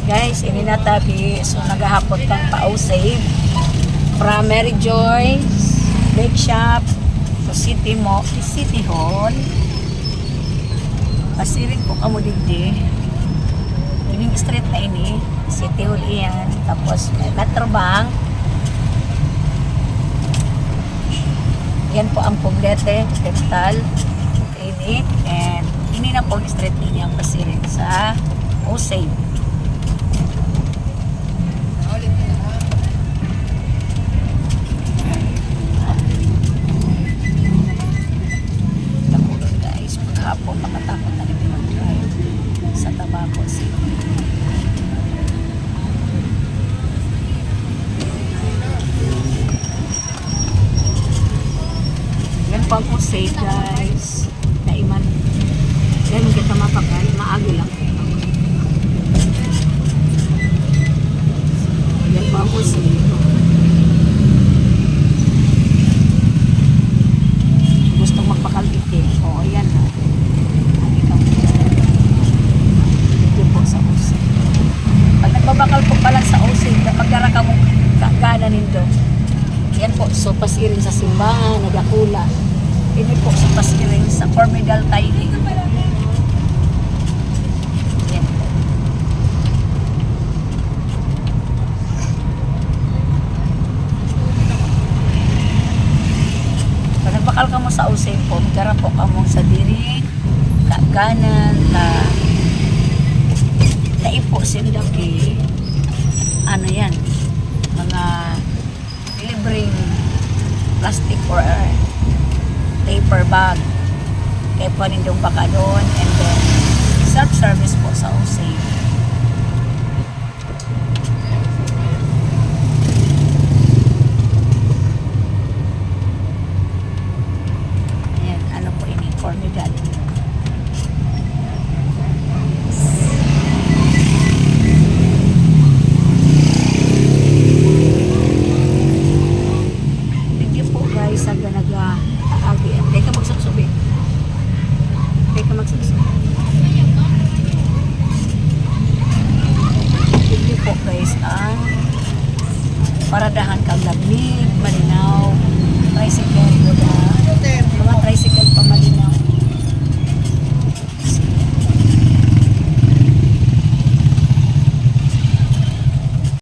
Guys, ini na tabi. So, naghahapot kang pa-save. Primary Joy, Bake Shop, so City Hall. Pasirin po kamo digdi. Ining street na ini, City Hall iyan. Tapos may Metro Bank. Yan po ang Poblete, Capital, ini. And ini na po ang street niya pasirin sa Osave. Hapon makatakot na rin mag-drive sa Tabaco City. Yan po ako safe guys. Naiman. Yan kita mapakal. Maagi lang. Yan po ako safe. Gusto magpakalbiti. O, ayan na. Pag nagbabakal po pala sa OC, kapag nara ka mong gana nindo, yan po, so pasirin sa simbahan, nagakula. Ini po, so pasirin sa Formidal Tiling. Yan po. Pag nagbakal ka mo sa OC po, magkara po ka mo sa diri, kaganan, naipo sila kay ano yan, mga libreng plastic or paper bag kaya po nindong baka doon, and then self-service po sa OSAVE.